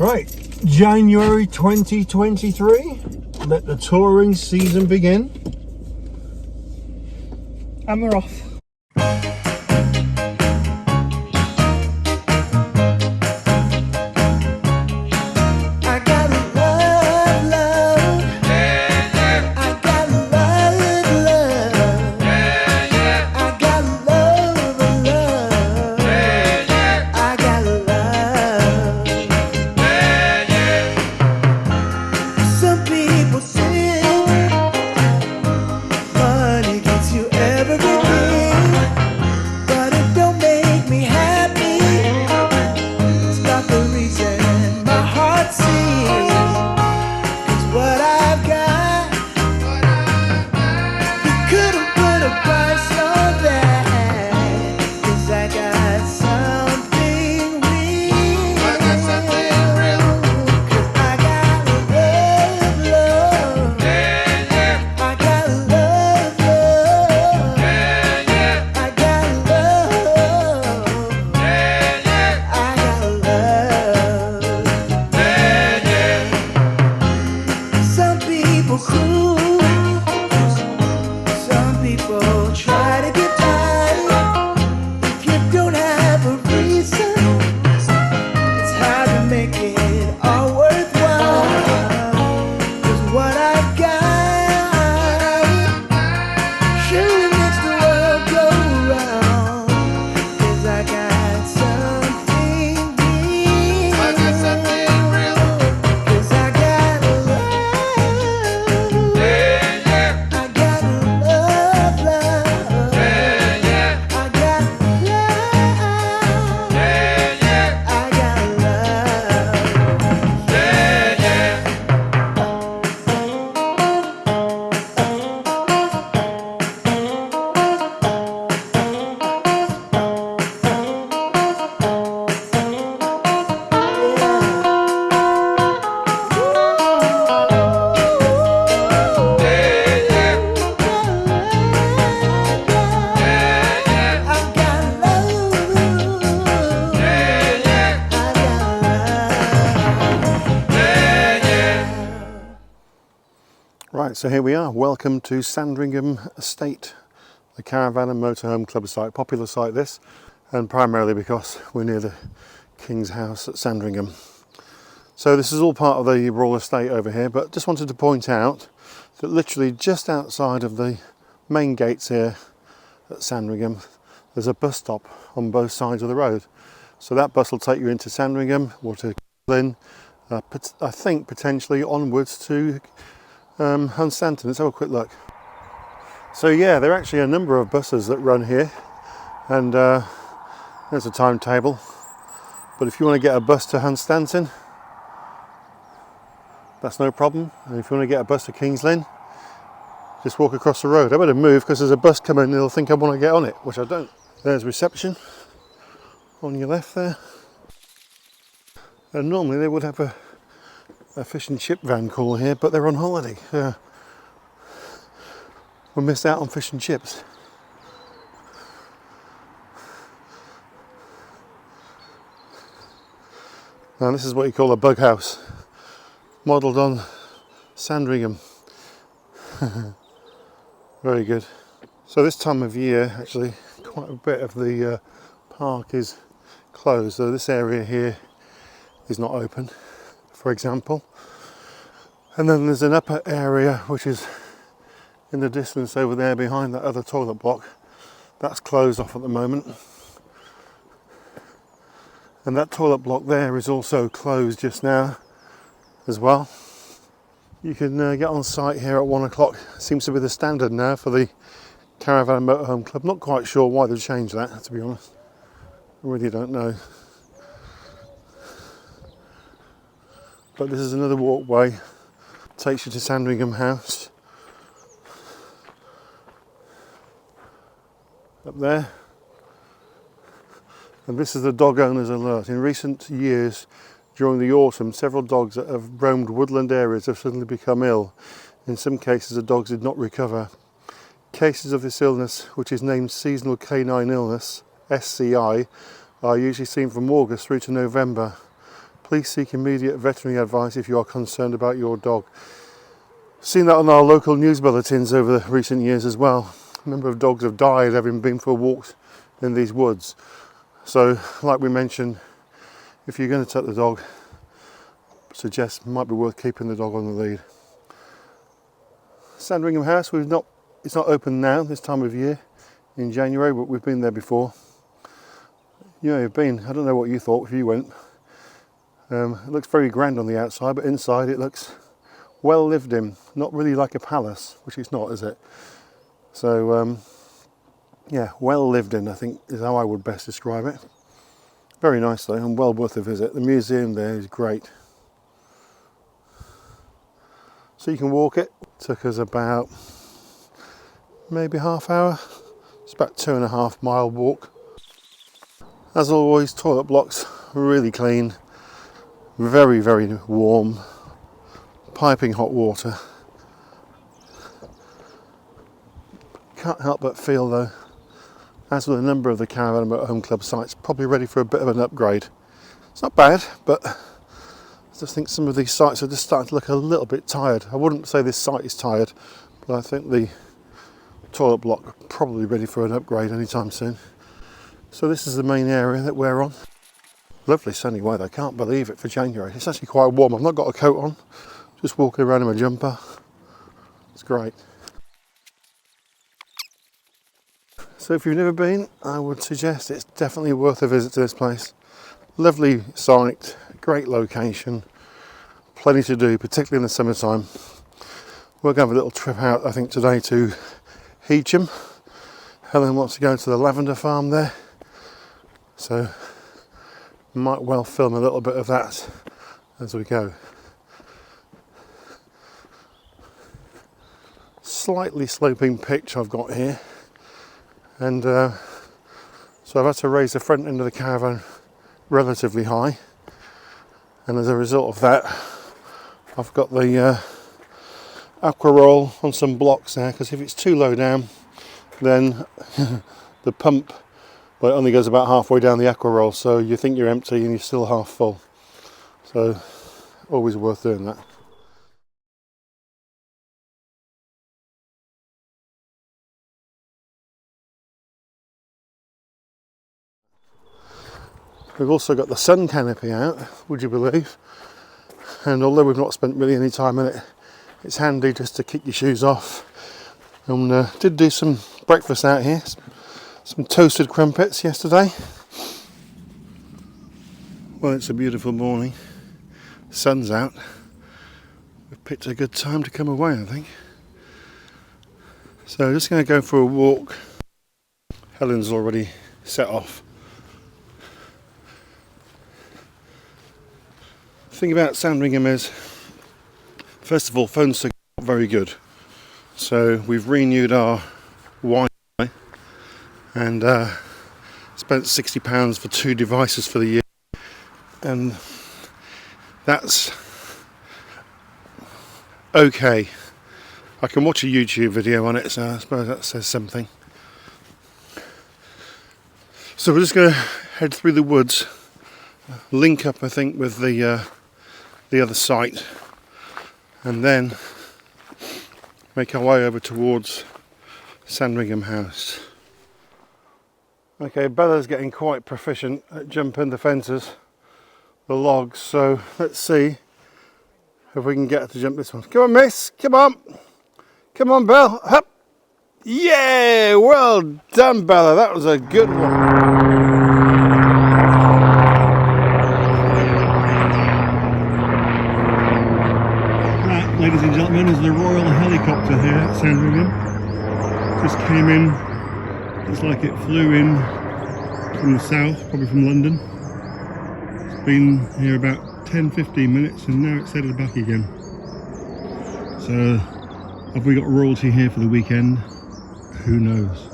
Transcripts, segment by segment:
Right, January 2023, let the touring season begin. And we're off. Right, so here we are. Welcome to Sandringham Estate, the Caravan and Motorhome Club site. Popular site this, and primarily because we're near the King's House at Sandringham. So this is all part of the Royal Estate over here, but just wanted to point out that literally just outside of the main gates here at Sandringham, there's a bus stop on both sides of the road. So that bus will take you into Sandringham or to Helen, I think potentially onwards to Hunstanton. Let's have a quick look. So yeah, there are actually a number of buses that run here, and there's a timetable. But if you want to get a bus to Hunstanton, that's no problem. And if you want to get a bus to King's Lynn, just walk across the road. I better move because there's a bus coming and they'll think I want to get on it, which I don't. There's reception on your left there. And normally they would have a fish and chip van call here, but they're on holiday. We missed out on fish and chips. Now this is what you call a bug house, modelled on Sandringham. Very good. So this time of year, actually, quite a bit of the park is closed. So this area here is not open, for example. And then there's an upper area which is in the distance over there behind that other toilet block. That's closed off at the moment. And that toilet block there is also closed just now as well. You can get on site here at 1 o'clock. Seems to be the standard now for the Caravan Motorhome Club. Not quite sure why they've changed that, to be honest. I really don't know. But this is another walkway. Takes you to Sandringham House. Up there. And this is the dog owner's alert. In recent years, during the autumn, several dogs that have roamed woodland areas have suddenly become ill. In some cases, the dogs did not recover. Cases of this illness, which is named seasonal canine illness, SCI, are usually seen from August through to November. Please seek immediate veterinary advice if you are concerned about your dog. Seen that on our local news bulletins over the recent years as well. A number of dogs have died having been for walks in these woods. So, like we mentioned, if you're going to take the dog, suggest it might be worth keeping the dog on the lead. Sandringham House, it's not open now this time of year in January, but we've been there before. You know, you've been, I don't know what you thought if you went. It looks very grand on the outside, but inside it looks well lived in. Not really like a palace, which it's not, is it? So, yeah, well lived in, I think, is how I would best describe it. Very nice though, and well worth a visit. The museum there is great. So you can walk it. Took us about maybe half hour. It's about 2.5 mile walk. As always, toilet blocks really clean, very, very warm, piping hot water. Can't help but feel though, as with a number of the Caravan and Motorhome Club sites, probably ready for a bit of an upgrade. It's not bad, but I just think some of these sites are just starting to look a little bit tired. I wouldn't say this site is tired, but I think the toilet block are probably ready for an upgrade anytime soon. So this is the main area that we're on. Lovely sunny weather, I can't believe it for January. It's actually quite warm. I've not got a coat on, just walking around in my jumper. It's great. So if you've never been, I would suggest it's definitely worth a visit to this place. Lovely site, great location, plenty to do, particularly in the summertime. We're going to have a little trip out, I think, today to Heacham. Helen wants to go to the Lavender Farm there, so might well film a little bit of that as we go. Slightly sloping pitch I've got here, and so I've had to raise the front end of the caravan relatively high, and as a result of that I've got the aqua roll on some blocks there, because if it's too low down then the pump, well, it only goes about halfway down the aqua roll, so you think you're empty and you're still half full. So always worth doing that. We've also got the sun canopy out, would you believe? And although we've not spent really any time in it, it's handy just to kick your shoes off. And did do some breakfast out here, some toasted crumpets yesterday. Well, it's a beautiful morning, sun's out. We've picked a good time to come away, I think. So just going to go for a walk. Helen's already set off. The thing about Sandringham is, first of all, phone signal not very good. So we've renewed our Wi-Fi and spent £60 for 2 devices for the year, and that's okay. I can watch a YouTube video on it, so I suppose that says something. So we're just going to head through the woods, link up I think with the other site, and then make our way over towards Sandringham House. Okay, Bella's getting quite proficient at jumping the fences, the logs, so let's see if we can get her to jump this one. Come on, miss, come on! Come on, Belle, up! Yeah, well done, Bella, that was a good one. Ladies and gentlemen, is the Royal Helicopter here at Sandringham. Just came in, it's like it flew in from the south, probably from London. It's been here about 10-15 minutes and now it's headed back again. So, have we got royalty here for the weekend? Who knows?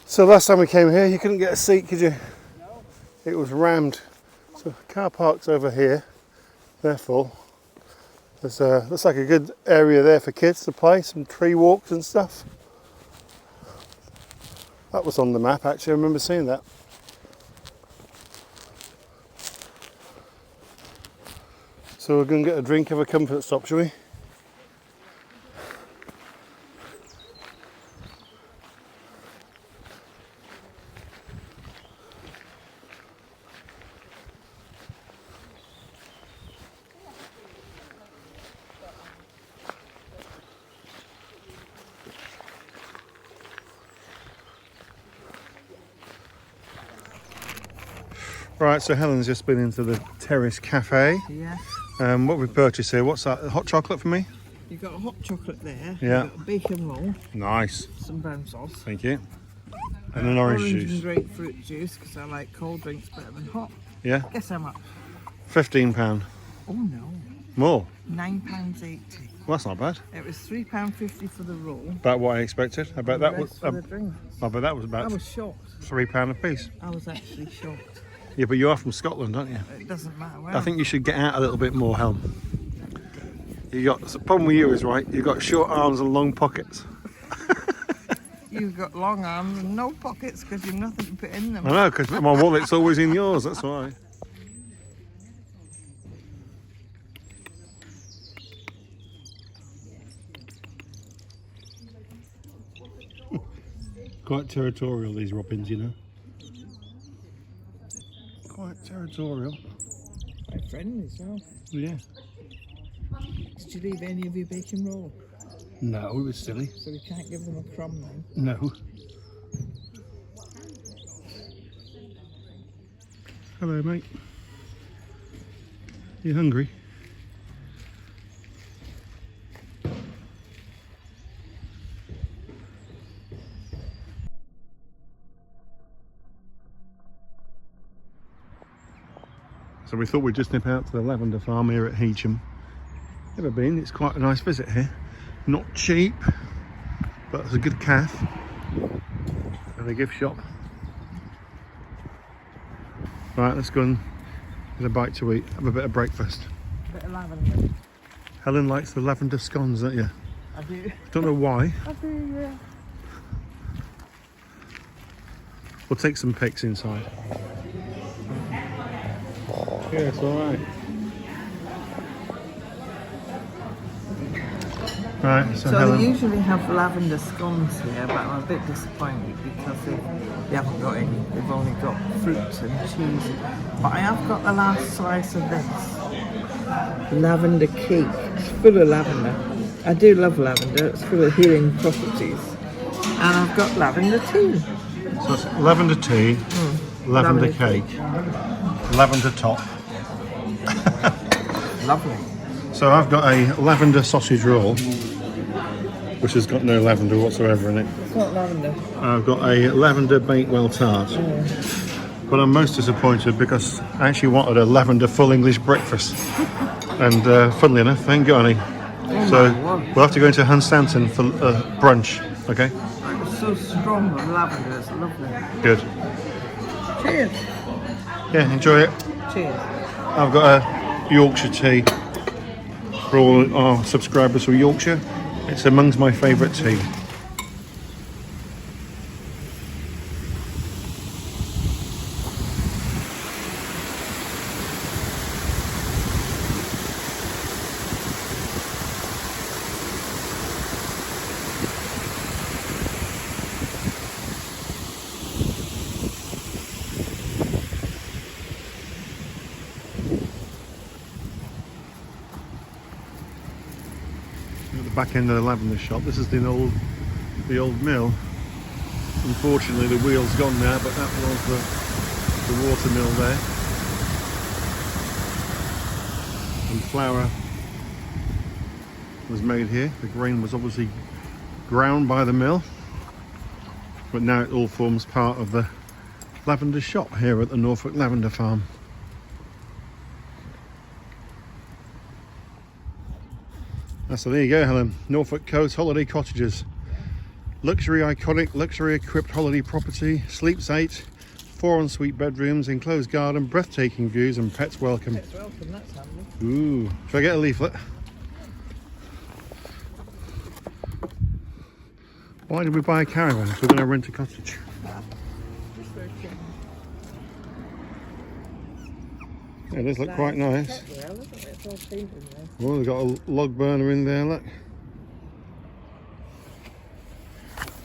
So last time we came here you couldn't get a seat, could you? No. It was rammed. So car parks over here, they're full. There's looks like a good area there for kids to play, some tree walks and stuff. That was on the map actually, I remember seeing that. So we're going to get a drink of a comfort stop, shall we? Right, so Helen's just been into the Terrace Cafe. Yeah. What we purchased here, what's that? Hot chocolate for me? You've got a hot chocolate there. Yeah. You've got a bacon roll. Nice. Some brown sauce. Thank you. And an orange juice. And grapefruit juice, because I like cold drinks better than hot. Yeah. Guess how much? £15. Oh no. More? £9.80. Well, that's not bad. It was £3.50 for the roll. About what I expected. I bet that was. For the drinks. I bet that was about. I was shocked. £3 a piece. I was actually shocked. Yeah, but you are from Scotland, aren't you? It doesn't matter where. I think you should get out a little bit more, Helen. You got the problem with you is right. You've got short arms and long pockets. You've got long arms and no pockets because you've nothing to put in them. I know, because my wallet's always in yours. That's why. Quite territorial, these robins, you know. Quite territorial. Quite friendly as well. Yeah. Did you leave any of your bacon roll? No, it was silly. So we can't give them a crumb then? No. Hello, mate. You hungry? So we thought we'd just nip out to the Lavender Farm here at Heacham. Never been, it's quite a nice visit here. Not cheap, but it's a good cafe and a gift shop. Right, let's go and get a bite to eat, have a bit of breakfast. A bit of lavender. Helen likes the lavender scones, don't you? I do. Don't know why. I do, yeah. We'll take some pics inside. Yeah, it's alright. Right, so Helen. They usually have lavender scones here, but I'm a bit disappointed because they haven't got any. They've only got fruits and cheese. But I have got the last slice of this lavender cake. It's full of lavender. I do love lavender. It's full of healing properties. And I've got lavender tea. So it's lavender tea, lavender cake, lavender top. Lovely. So I've got a lavender sausage roll, which has got no lavender whatsoever in it. It's not lavender. I've got a lavender bakewell tart. But I'm most disappointed because I actually wanted a lavender full English breakfast. And funnily enough, I ain't got any. So we'll have to go into Hunstanton for brunch, okay? It's so strong with lavender, it's lovely. Good. Cheers. Yeah, enjoy it. Cheers. I've got a Yorkshire tea for all our subscribers from Yorkshire. It's amongst my favourite tea. At the back end of the lavender shop, this is the old mill. Unfortunately the wheel's gone now, but that was the water mill there. And flour was made here. The grain was obviously ground by the mill, but now it all forms part of the lavender shop here at the Norfolk Lavender Farm. So there you go, Helen. Norfolk Coast Holiday Cottages. Luxury iconic, luxury equipped holiday property. Sleeps 8, 4 ensuite bedrooms, enclosed garden, breathtaking views and pets welcome. Pets welcome, that's handy. Ooh, should I get a leaflet? Why did we buy a caravan if we're going to rent a cottage? Just for a change. Yeah, it does look quite nice. Well, isn't it? It's all painted there. Well, they've got a log burner in there, look.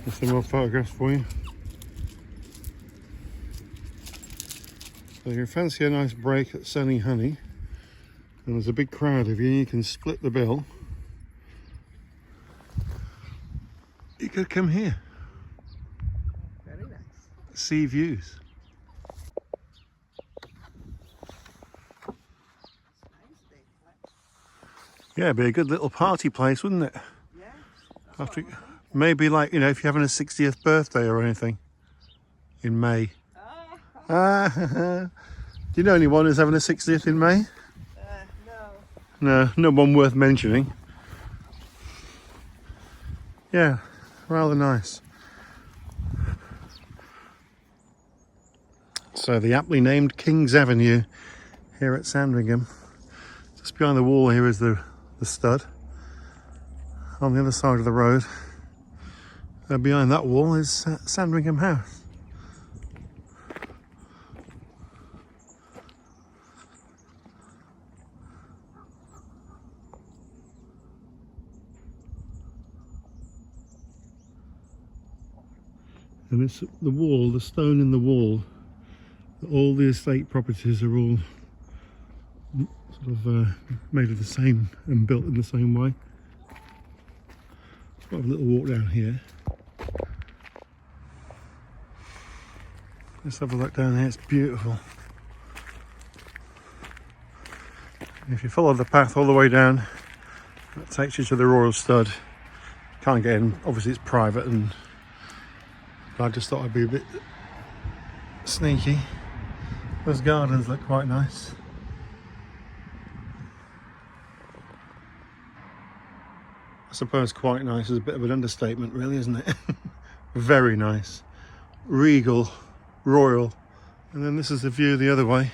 There's some more photographs for you. So if you fancy a nice break at Sunny Honey, and there's a big crowd of you, you can split the bill. You could come here. Very nice. See views. Yeah, it'd be a good little party place, wouldn't it? Yeah. After, maybe like, you know, if you're having a 60th birthday or anything in May. Do you know anyone who's having a 60th in May? No. No, no one worth mentioning. Yeah, rather nice. So the aptly named King's Avenue here at Sandringham. Just behind the wall here is the stud. On the other side of the road, behind that wall is Sandringham House. And it's the wall, the stone in the wall. All the estate properties are all sort of made of the same and built in the same way. Got a little walk down here. Let's have a look down here, it's beautiful. If you follow the path all the way down, that takes you to the Royal Stud. Can't get in, obviously it's private, and I just thought I'd be a bit sneaky. Those gardens look quite nice. I suppose quite nice is a bit of an understatement, really, isn't it? Very nice. Regal, royal. And then this is the view the other way.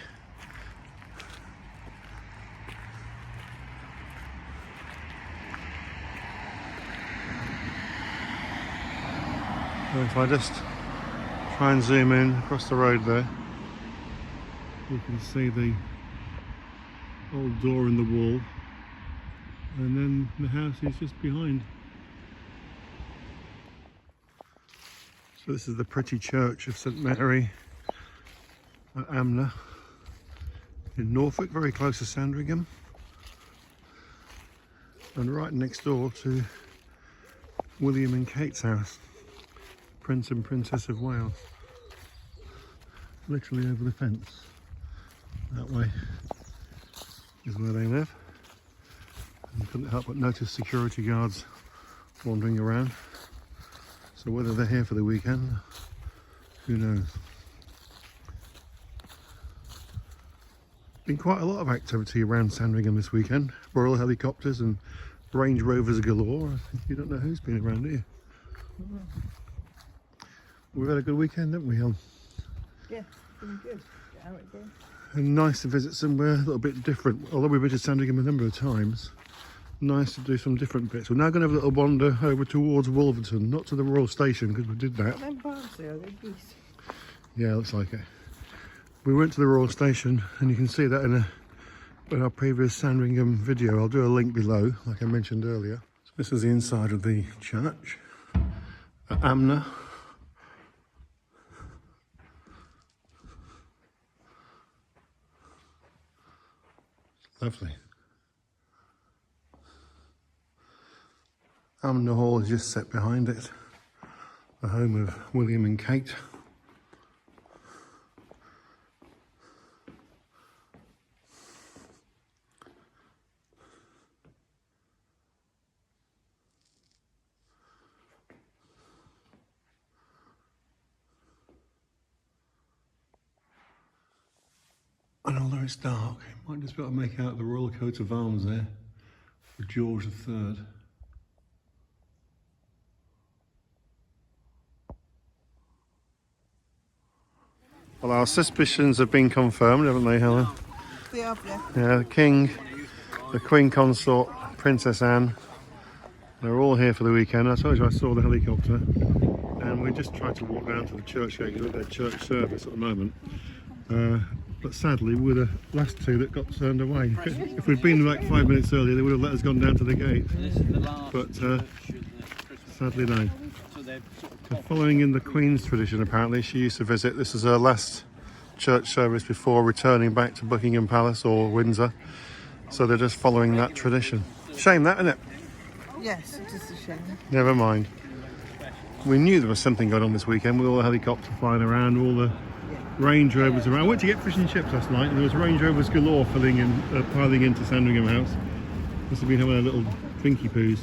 So if I just try and zoom in across the road there, you can see the old door in the wall, and then the house is just behind. So this is the pretty church of St Mary at Amner in Norfolk, very close to Sandringham, and right next door to William and Kate's house, Prince and Princess of Wales. Literally over the fence. That way is where they live. And couldn't help but notice security guards wandering around. So whether they're here for the weekend, who knows. Been quite a lot of activity around Sandringham this weekend. Royal helicopters and Range Rovers galore. You don't know who's been around, do you? We've had a good weekend, haven't we, Helen? Yeah, it's been good. How it goes. And nice to visit somewhere a little bit different. Although we've been to Sandringham a number of times, nice to do some different bits. We're now going to have a little wander over towards Wolverton, not to the Royal Station because we did that. Them parts there, they're geese. Yeah, looks like it. We went to the Royal Station, and you can see that in our previous Sandringham video. I'll do a link below, like I mentioned earlier. So this is the inside of the church at Amner. Lovely. Amner Hall is just set behind it, the home of William and Kate. And although it's dark, you might just be able to make out the royal coat of arms there for George III. Well, our suspicions have been confirmed, haven't they, Helen? They have, yeah. Yeah, the King, the Queen Consort, Princess Anne, they're all here for the weekend. I told you I saw the helicopter, and we just tried to walk down to the church gate with their church service at the moment. but sadly we're the last two that got turned away. If we'd been like 5 minutes earlier, they would have let us gone down to the gate. But sadly no. So following in the Queen's tradition, apparently she used to visit. This is her last church service before returning back to Buckingham Palace or Windsor. So they're just following that tradition. Shame that, isn't it? Yes, it is a shame. Never mind. We knew there was something going on this weekend with all the helicopters flying around, all the Range Rovers around. I went to get fish and chips last night and there was Range Rovers galore piling into Sandringham House. Must have been having a little drinky poos.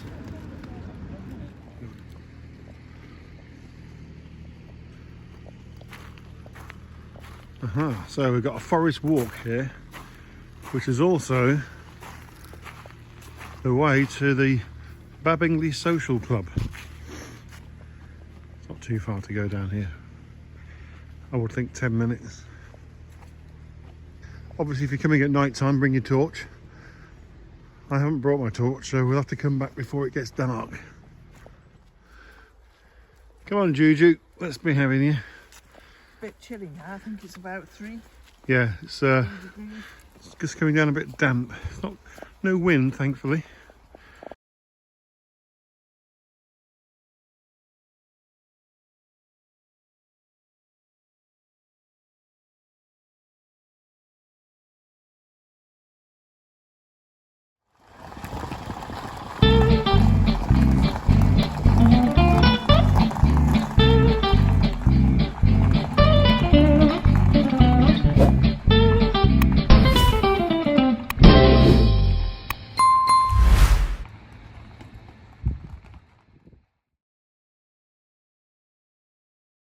So we've got a forest walk here, which is also the way to the Babingley Social Club. It's not too far to go down here. I would think 10 minutes. Obviously if you're coming at night time, bring your torch. I haven't brought my torch, so we'll have to come back before it gets dark. Come on Juju, let's be having you. Bit chilly now, I think it's about 3. Yeah, it's just coming down a bit damp. It's not, no wind thankfully.